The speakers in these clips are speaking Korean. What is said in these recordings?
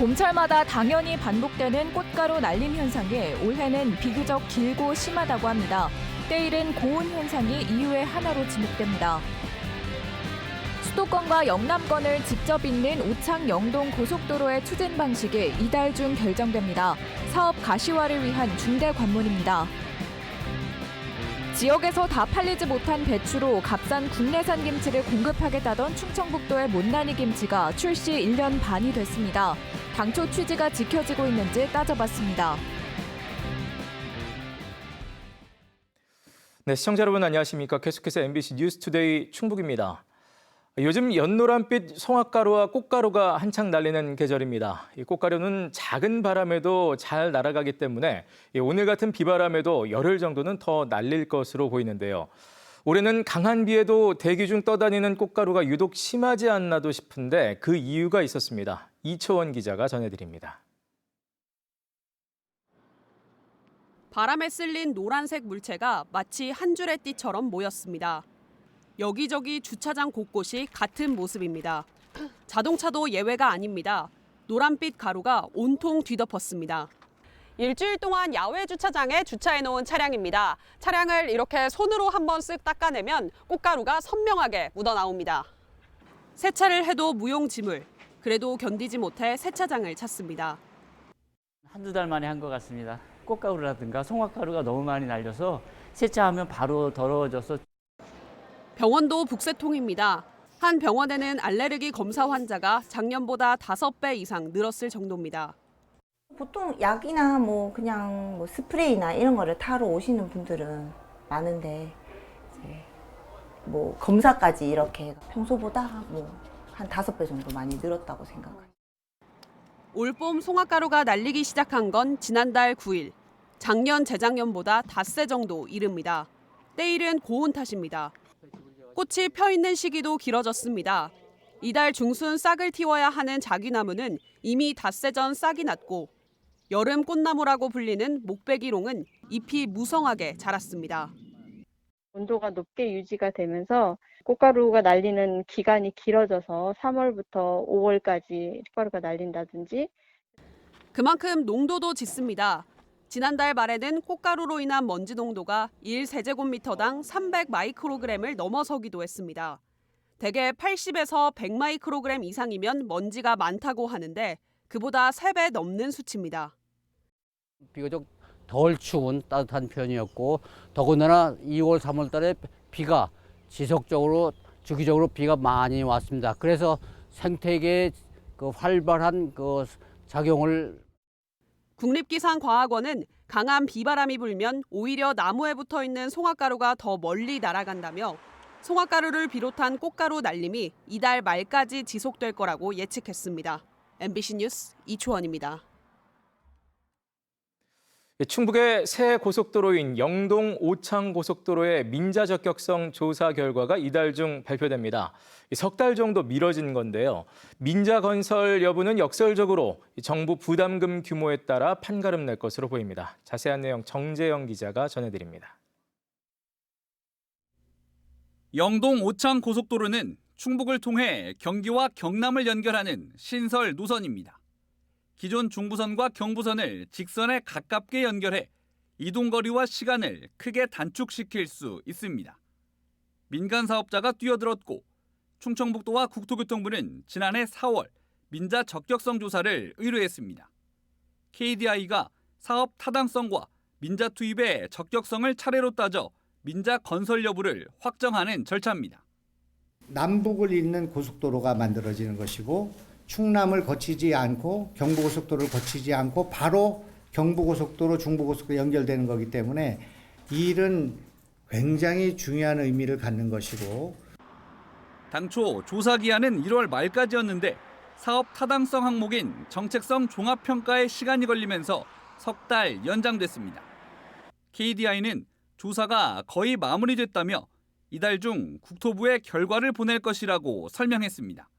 봄철마다 당연히 반복되는 꽃가루 날림 현상이 올해는 비교적 길고 심하다고 합니다. 때이른 고온 현상이 이유의 하나로 지목됩니다. 수도권과 영남권을 직접 잇는 오창 영동 고속도로의 추진 방식이 이달 중 결정됩니다. 사업 가시화를 위한 중대 관문입니다. 지역에서 다 팔리지 못한 배추로 값싼 국내산 김치를 공급하겠다던 충청북도의 못난이 김치가 출시 1년 반이 됐습니다. 당초 취지가 지켜지고 있는지 따져봤습니다. 네, 시청자 여러분 안녕하십니까? 계속해서 MBC 뉴스투데이 충북입니다. 요즘 연노란빛 송화가루와 꽃가루가 한창 날리는 계절입니다. 이 꽃가루는 작은 바람에도 잘 날아가기 때문에 오늘 같은 비바람에도 열흘 정도는 더 날릴 것으로 보이는데요. 올해는 강한 비에도 대기 중 떠다니는 꽃가루가 유독 심하지 않나도 싶은데 그 이유가 있었습니다. 이초원 기자가 전해드립니다. 바람에 쓸린 노란색 물체가 마치 한 줄의 띠처럼 모였습니다. 여기저기 주차장 곳곳이 같은 모습입니다. 자동차도 예외가 아닙니다. 노란빛 가루가 온통 뒤덮었습니다. 일주일 동안 야외 주차장에 주차해놓은 차량입니다. 차량을 이렇게 손으로 한번 쓱 닦아내면 꽃가루가 선명하게 묻어나옵니다. 세차를 해도 무용지물. 그래도 견디지 못해 세차장을 찾습니다. 한두 달 만에 한 것 같습니다. 꽃가루라든가 송화가루가 너무 많이 날려서 세차하면 바로 더러워져서. 병원도 북새통입니다. 한 병원에는 알레르기 검사 환자가 작년보다 5배 이상 늘었을 정도입니다. 보통 약이나 그냥 스프레이나 이런 거를 타러 오시는 분들은 많은데 이제 검사까지 이렇게 평소보다 한 5배 정도 많이 늘었다고 생각해요. 올봄 송화가루가 날리기 시작한 건 지난달 9일. 작년, 재작년보다 닷새 정도 이릅니다. 때이른 고온 탓입니다. 꽃이 펴 있는 시기도 길어졌습니다. 이달 중순 싹을 틔워야 하는 자귀나무는 이미 닷새 전 싹이 났고 여름 꽃나무라고 불리는 목배기롱은 잎이 무성하게 자랐습니다. 온도가 높게 유지가 되면서 꽃가루가 날리는 기간이 길어져서 3월부터 5월까지 꽃가루가 날린다든지. 그만큼 농도도 짙습니다. 지난달 말에는 꽃가루로 인한 먼지 농도가 1세제곱미터당 300 마이크로그램을 넘어서기도 했습니다. 대개 80에서 100 마이크로그램 이상이면 먼지가 많다고 하는데 그보다 3배 넘는 수치입니다. 비교적 덜 추운 따뜻한 편이었고 더군다나 2월, 3월 달에 비가 지속적으로 주기적으로 비가 많이 왔습니다. 그래서 생태계의 활발한 작용을. 국립기상과학원은 강한 비바람이 불면 오히려 나무에 붙어 있는 송화가루가 더 멀리 날아간다며 송화가루를 비롯한 꽃가루 날림이 이달 말까지 지속될 거라고 예측했습니다. MBC 뉴스 이초원입니다. 충북의 새 고속도로인 영동 오창 고속도로의 민자 적격성 조사 결과가 이달 중 발표됩니다. 석 달 정도 미뤄진 건데요. 민자 건설 여부는 역설적으로 정부 부담금 규모에 따라 판가름 낼 것으로 보입니다. 자세한 내용 정재영 기자가 전해드립니다. 영동 오창 고속도로는 충북을 통해 경기와 경남을 연결하는 신설 노선입니다. 기존 중부선과 경부선을 직선에 가깝게 연결해 이동거리와 시간을 크게 단축시킬 수 있습니다. 민간 사업자가 뛰어들었고 충청북도와 국토교통부는 지난해 4월 민자 적격성 조사를 의뢰했습니다. KDI가 사업 타당성과 민자 투입의 적격성을 차례로 따져 민자 건설 여부를 확정하는 절차입니다. 남북을 잇는 고속도로가 만들어지는 것이고 충남을 거치지 않고 경부고속도로를 거치지 않고 바로 경부고속도로, 중부고속도로 연결되는 거기 때문에 이 일은 굉장히 중요한 의미를 갖는 것이고. 당초 조사 기한은 1월 말까지였는데 사업 타당성 항목인 정책성 종합평가에 시간이 걸리면서 석 달 연장됐습니다. KDI는 조사가 거의 마무리됐다며 이달 중 국토부에 결과를 보낼 것이라고 설명했습니다.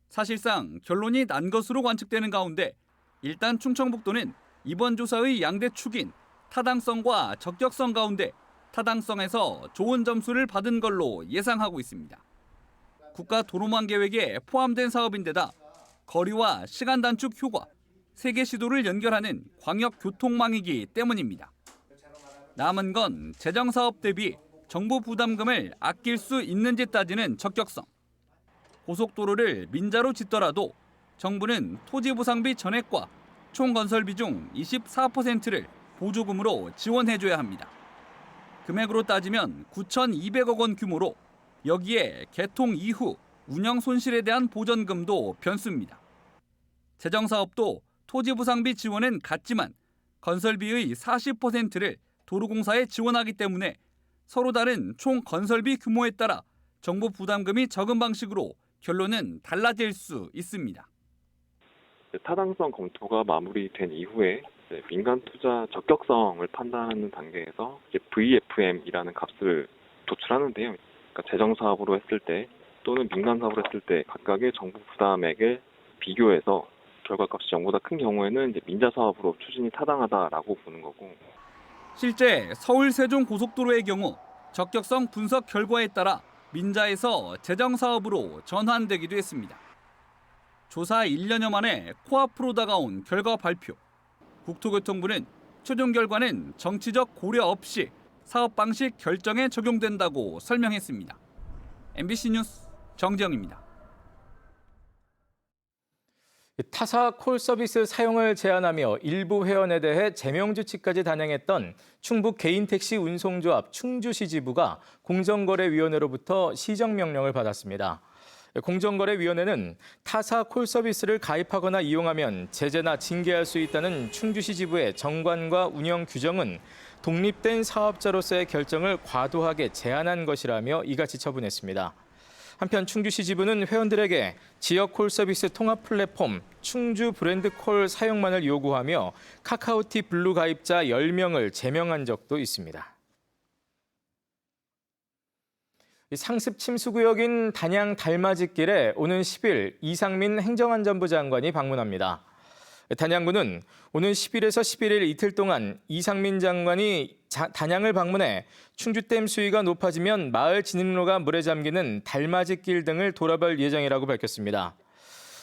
사실상 결론이 난 것으로 관측되는 가운데 일단 충청북도는 이번 조사의 양대 축인 타당성과 적격성 가운데 타당성에서 좋은 점수를 받은 걸로 예상하고 있습니다. 국가 도로망 계획에 포함된 사업인데다 거리와 시간 단축 효과, 세 개 시도를 연결하는 광역 교통망이기 때문입니다. 남은 건 재정 사업 대비 정부 부담금을 아낄 수 있는지 따지는 적격성. 고속도로를 민자로 짓더라도 정부는 토지보상비 전액과 총 건설비 중 24%를 보조금으로 지원해줘야 합니다. 금액으로 따지면 9,200억 원 규모로 여기에 개통 이후 운영 손실에 대한 보전금도 변수입니다. 재정사업도 토지보상비 지원은 같지만 건설비의 40%를 도로공사에 지원하기 때문에 서로 다른 총 건설비 규모에 따라 정부 부담금이 적은 방식으로 결론은 달라질 수 있습니다. 타당성 검토가 마무리된 이후에 민간 투자 적격성을 판단하는 단계에서 VFM이라는 값을 도출하는데요. 그러니까 재정 사업으로 했을 때 또는 민간 사업으로 했을 때 각각의 정부 부담액을 비교해서 결과값이 정보다 큰 경우에는 민자 사업으로 추진이 타당하다라고 보는 거고. 실제 서울 세종 고속도로의 경우 적격성 분석 결과에 따라 민자에서 재정 사업으로 전환되기도 했습니다. 조사 1년여 만에 코앞으로 다가온 결과 발표. 국토교통부는 최종 결과는 정치적 고려 없이 사업 방식 결정에 적용된다고 설명했습니다. MBC 뉴스 정재영입니다. 타사 콜 서비스 사용을 제한하며 일부 회원에 대해 제명 조치까지 단행했던 충북 개인택시 운송조합 충주시지부가 공정거래위원회로부터 시정명령을 받았습니다. 공정거래위원회는 타사 콜 서비스를 가입하거나 이용하면 제재나 징계할 수 있다는 충주시지부의 정관과 운영 규정은 독립된 사업자로서의 결정을 과도하게 제한한 것이라며 이같이 처분했습니다. 한편 충주시지부는 회원들에게 지역 콜 서비스 통합 플랫폼 충주 브랜드 콜 사용만을 요구하며 카카오티 블루 가입자 10명을 제명한 적도 있습니다. 상습 침수구역인 단양 달맞이길에 오는 10일 이상민 행정안전부 장관이 방문합니다. 단양구는 오는 10일에서 11일 이틀 동안 이상민 장관이 단양을 방문해 충주댐 수위가 높아지면 마을 진입로가 물에 잠기는 달맞이길 등을 돌아볼 예정이라고 밝혔습니다.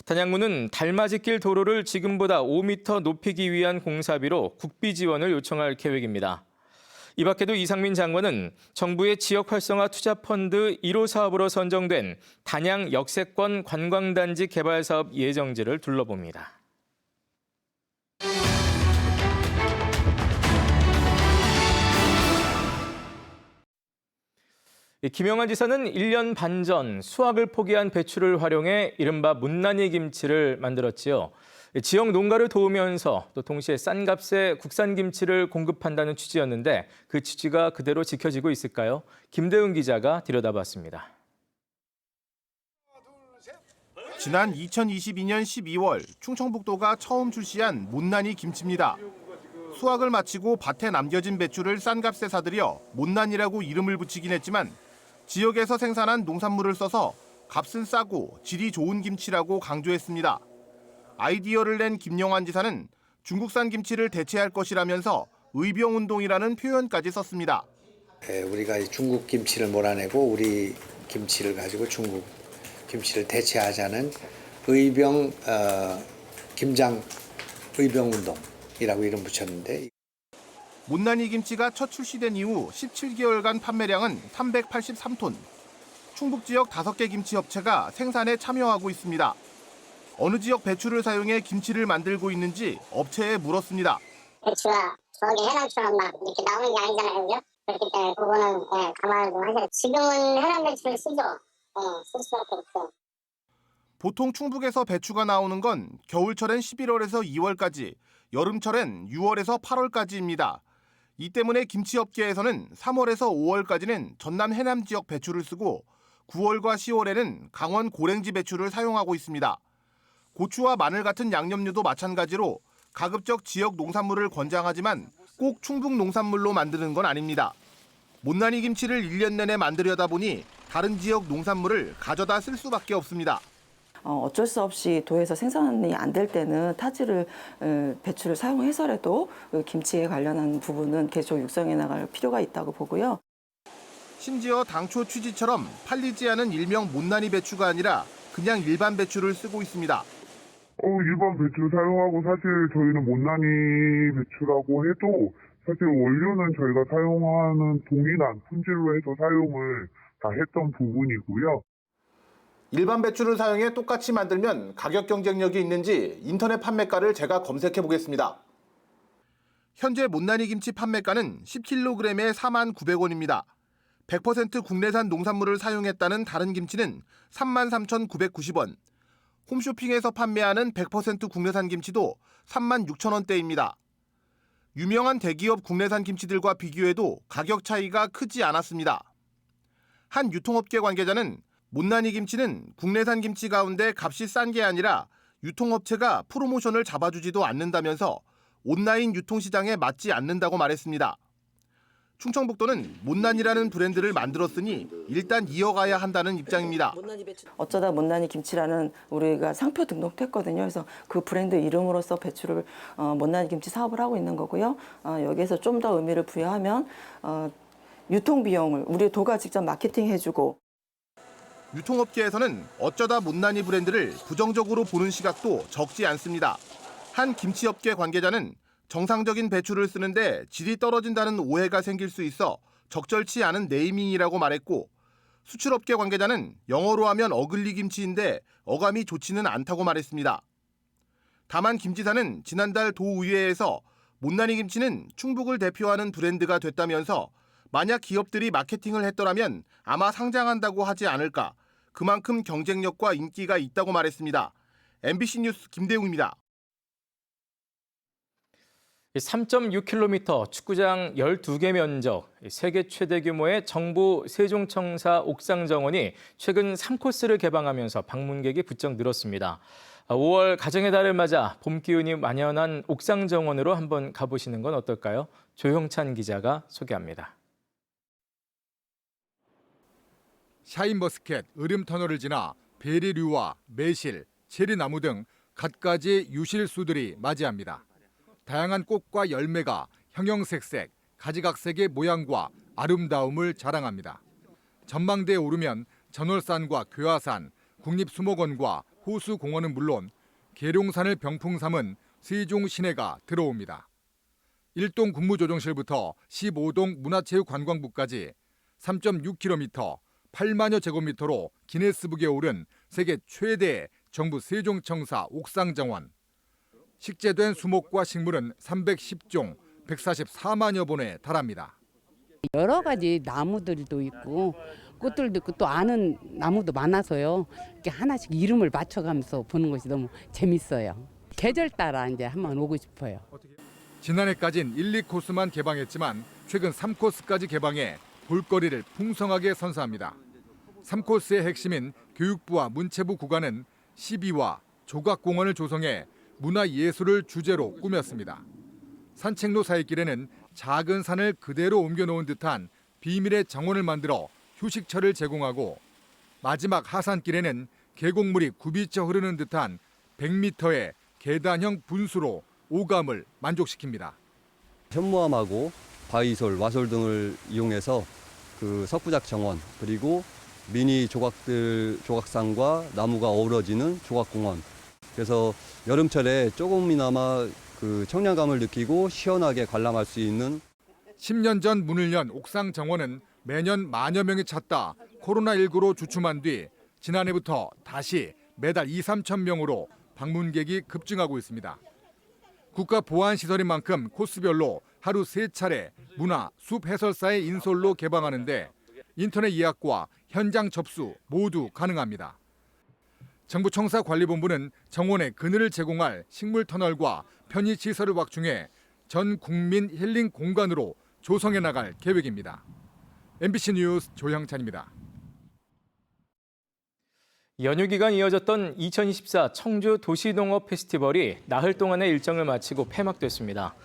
단양구는 달맞이길 도로를 지금보다 5m 높이기 위한 공사비로 국비 지원을 요청할 계획입니다. 이 밖에도 이상민 장관은 정부의 지역 활성화 투자 펀드 1호 사업으로 선정된 단양 역세권 관광단지 개발 사업 예정지를 둘러봅니다. 김영환 지사는 1년 반 전 수확을 포기한 배추를 활용해 이른바 못난이 김치를 만들었지요. 지역 농가를 도우면서 또 동시에 싼 값에 국산 김치를 공급한다는 취지였는데 그 취지가 그대로 지켜지고 있을까요? 김대훈 기자가 들여다봤습니다. 지난 2022년 12월 충청북도가 처음 출시한 못난이 김치입니다. 수확을 마치고 밭에 남겨진 배추를 싼 값에 사들여 못난이라고 이름을 붙이긴 했지만 지역에서 생산한 농산물을 써서 값은 싸고 질이 좋은 김치라고 강조했습니다. 아이디어를 낸 김영환 지사는 중국산 김치를 대체할 것이라면서 의병운동이라는 표현까지 썼습니다. 우리가 중국 김치를 몰아내고 우리 김치를 가지고 중국 김치를 대체하자는 김장 의병운동이라고 이름 붙였는데 못난이 김치가 첫 출시된 이후 17개월간 판매량은 383톤. 충북 지역 5개 김치 업체가 생산에 참여하고 있습니다. 어느 지역 배추를 사용해 김치를 만들고 있는지 업체에 물었습니다. 배추가 저기 해남처럼 막 이렇게 나오는 게 아니잖아요, 그죠? 그렇기 때문에 그거는 감안을 좀 하세요. 지금은 해남 배추를 쓰죠. 쓸 수밖에 없어요. 보통 충북에서 배추가 나오는 건 겨울철엔 11월에서 2월까지, 여름철엔 6월에서 8월까지입니다. 이 때문에 김치업계에서는 3월에서 5월까지는 전남 해남 지역 배추를 쓰고 9월과 10월에는 강원 고랭지 배추를 사용하고 있습니다. 고추와 마늘 같은 양념류도 마찬가지로 가급적 지역 농산물을 권장하지만 꼭 충북 농산물로 만드는 건 아닙니다. 못난이 김치를 1년 내내 만들려다 보니 다른 지역 농산물을 가져다 쓸 수밖에 없습니다. 어쩔 수 없이 도에서 생산이 안 될 때는 타지를 배추를 사용해서라도 김치에 관련한 부분은 계속 육성해 나갈 필요가 있다고 보고요. 심지어 당초 취지처럼 팔리지 않은 일명 못난이 배추가 아니라 그냥 일반 배추를 쓰고 있습니다. 일반 배추 사용하고 사실 저희는 못난이 배추라고 해도 사실 원료는 저희가 사용하는 동일한 품질로 해서 사용을 다 했던 부분이고요. 일반 배추를 사용해 똑같이 만들면 가격 경쟁력이 있는지 인터넷 판매가를 제가 검색해 보겠습니다. 현재 못난이 김치 판매가는 10kg에 49,900원입니다. 100% 국내산 농산물을 사용했다는 다른 김치는 33,990원. 홈쇼핑에서 판매하는 100% 국내산 김치도 36,000원대입니다. 유명한 대기업 국내산 김치들과 비교해도 가격 차이가 크지 않았습니다. 한 유통업계 관계자는 못난이 김치는 국내산 김치 가운데 값이 싼 게 아니라 유통업체가 프로모션을 잡아주지도 않는다면서 온라인 유통시장에 맞지 않는다고 말했습니다. 충청북도는 못난이라는 브랜드를 만들었으니 일단 이어가야 한다는 입장입니다. 어쩌다 못난이 김치라는 우리가 상표 등록했거든요. 그래서 그 브랜드 이름으로서 배추를 못난이 김치 사업을 하고 있는 거고요. 여기에서 좀 더 의미를 부여하면 유통 비용을 우리 도가 직접 마케팅해주고. 유통업계에서는 어쩌다 못난이 브랜드를 부정적으로 보는 시각도 적지 않습니다. 한 김치업계 관계자는 정상적인 배추를 쓰는데 질이 떨어진다는 오해가 생길 수 있어 적절치 않은 네이밍이라고 말했고, 수출업계 관계자는 영어로 하면 어글리 김치인데 어감이 좋지는 않다고 말했습니다. 다만 김 지사는 지난달 도의회에서 못난이 김치는 충북을 대표하는 브랜드가 됐다면서 만약 기업들이 마케팅을 했더라면 아마 상장한다고 하지 않을까, 그만큼 경쟁력과 인기가 있다고 말했습니다. MBC 뉴스 김대웅입니다. 3.6km 축구장 12개 면적, 세계 최대 규모의 정부 세종청사 옥상 정원이 최근 3코스를 개방하면서 방문객이 부쩍 늘었습니다. 5월 가정의 달을 맞아 봄 기운이 만연한 옥상 정원으로 한번 가보시는 건 어떨까요? 조형찬 기자가 소개합니다. 샤인머스켓, 으름터널을 지나 베리류와 매실, 체리나무 등 갖가지 유실수들이 맞이합니다. 다양한 꽃과 열매가 형형색색, 가지각색의 모양과 아름다움을 자랑합니다. 전망대에 오르면 전월산과 괴화산, 국립수목원과 호수공원은 물론 계룡산을 병풍 삼은 세종 시내가 들어옵니다. 1동 국무조정실부터 15동 문화체육관광부까지 3.6km, 8만여 제곱미터로 기네스북에 오른 세계 최대의 정부 세종청사 옥상정원. 식재된 수목과 식물은 310종, 144만여 본에 달합니다. 여러 가지 나무들도 있고 꽃들도 있고 또 아는 나무도 많아서요. 이렇게 하나씩 이름을 맞춰가면서 보는 것이 너무 재밌어요. 계절 따라 이제 한번 오고 싶어요. 지난해까진 1, 2코스만 개방했지만 최근 3코스까지 개방해 볼거리를 풍성하게 선사합니다. 3코스의 핵심인 교육부와 문체부 구간은 시비와 조각공원을 조성해 문화예술을 주제로 꾸몄습니다. 산책로 사이길에는 작은 산을 그대로 옮겨놓은 듯한 비밀의 정원을 만들어 휴식처를 제공하고, 마지막 하산길에는 계곡물이 굽이쳐 흐르는 듯한 100m의 계단형 분수로 오감을 만족시킵니다. 현무암하고 바위솔, 와솔 등을 이용해서 그 석부작 정원, 그리고 미니 조각상과 나무가 어우러지는 조각공원. 그래서 여름철에 조금이나마 그 청량감을 느끼고 시원하게 관람할 수 있는. 10년 전 문을 연 옥상 정원은 매년 만여 명이 찾다 코로나19로 주춤한 뒤 지난해부터 다시 매달 2, 3천 명으로 방문객이 급증하고 있습니다. 국가 보안 시설인 만큼 코스별로 하루 3차례 문화, 숲 해설사의 인솔로 개방하는데 인터넷 예약과 현장 접수 모두 가능합니다. 정부 청사관리본부는 정원에 그늘을 제공할 식물터널과 편의시설을 확충해 전 국민 힐링 공간으로 조성해 나갈 계획입니다. MBC 뉴스 조형찬입니다. 연휴 기간 이어졌던 2024 청주 도시농업 페스티벌이 나흘 동안의 일정을 마치고 폐막됐습니다.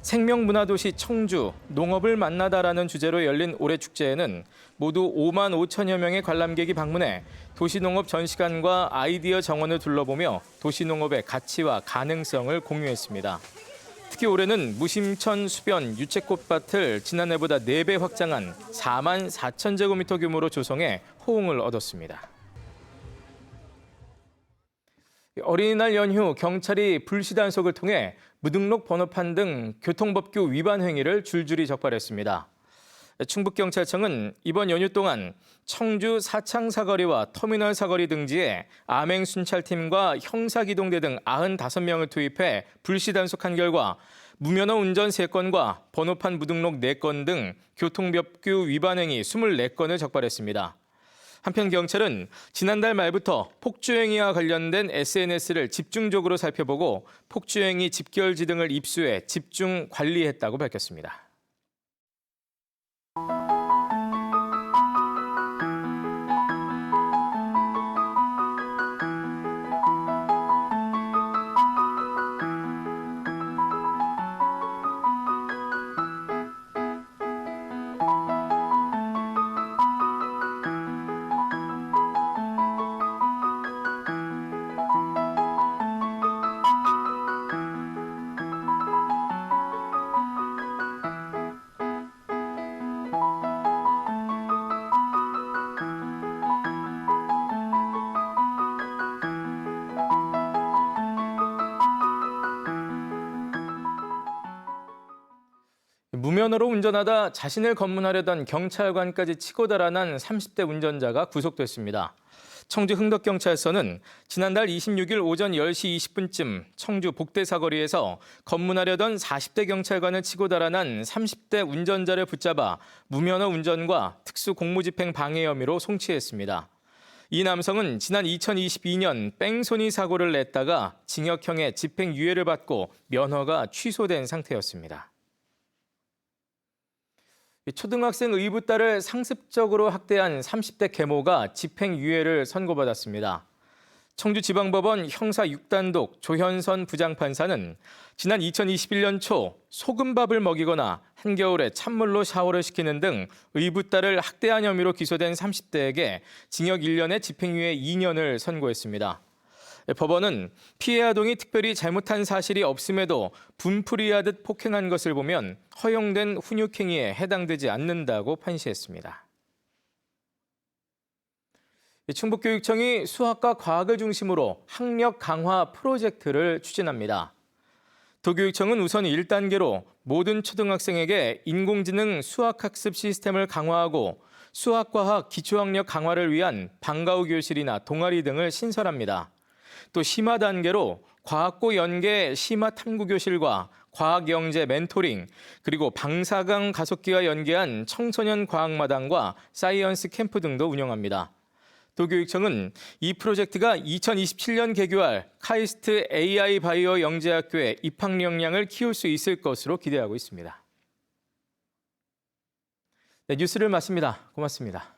생명문화도시 청주, 농업을 만나다라는 주제로 열린 올해 축제에는 모두 5만 5천여 명의 관람객이 방문해 도시농업 전시관과 아이디어 정원을 둘러보며 도시농업의 가치와 가능성을 공유했습니다. 특히 올해는 무심천 수변 유채꽃밭을 지난해보다 4배 확장한 4만 4천 제곱미터 규모로 조성해 호응을 얻었습니다. 어린이날 연휴 경찰이 불시단속을 통해 무등록 번호판 등 교통법규 위반 행위를 줄줄이 적발했습니다. 충북경찰청은 이번 연휴 동안 청주 사창 사거리와 터미널 사거리 등지에 암행 순찰팀과 형사기동대 등 95명을 투입해 불시단속한 결과 무면허 운전 3건과 번호판 무등록 4건 등 교통법규 위반 행위 24건을 적발했습니다. 한편 경찰은 지난달 말부터 폭주행위와 관련된 SNS를 집중적으로 살펴보고 폭주행위 집결지 등을 입수해 집중 관리했다고 밝혔습니다. 무면허로 운전하다 자신을 검문하려던 경찰관까지 치고 달아난 30대 운전자가 구속됐습니다. 청주 흥덕경찰서는 지난달 26일 오전 10시 20분쯤 청주 복대사거리에서 검문하려던 40대 경찰관을 치고 달아난 30대 운전자를 붙잡아 무면허 운전과 특수공무집행 방해 혐의로 송치했습니다. 이 남성은 지난 2022년 뺑소니 사고를 냈다가 징역형의 집행유예를 받고 면허가 취소된 상태였습니다. 초등학생 의붓딸을 상습적으로 학대한 30대 계모가 집행유예를 선고받았습니다. 청주지방법원 형사 6단독 조현선 부장판사는 지난 2021년 초 소금밥을 먹이거나 한겨울에 찬물로 샤워를 시키는 등 의붓딸을 학대한 혐의로 기소된 30대에게 징역 1년에 집행유예 2년을 선고했습니다. 법원은 피해 아동이 특별히 잘못한 사실이 없음에도 분풀이하듯 폭행한 것을 보면 허용된 훈육행위에 해당되지 않는다고 판시했습니다. 충북교육청이 수학과 과학을 중심으로 학력 강화 프로젝트를 추진합니다. 도교육청은 우선 1단계로 모든 초등학생에게 인공지능 수학학습 시스템을 강화하고 수학과학 기초학력 강화를 위한 방과후 교실이나 동아리 등을 신설합니다. 또 심화 단계로 과학고 연계 심화 탐구교실과 과학영재 멘토링, 그리고 방사강 가속기와 연계한 청소년 과학마당과 사이언스 캠프 등도 운영합니다. 도교육청은 이 프로젝트가 2027년 개교할 카이스트 AI 바이오 영재학교의 입학 역량을 키울 수 있을 것으로 기대하고 있습니다. 네, 뉴스를 마칩니다. 고맙습니다.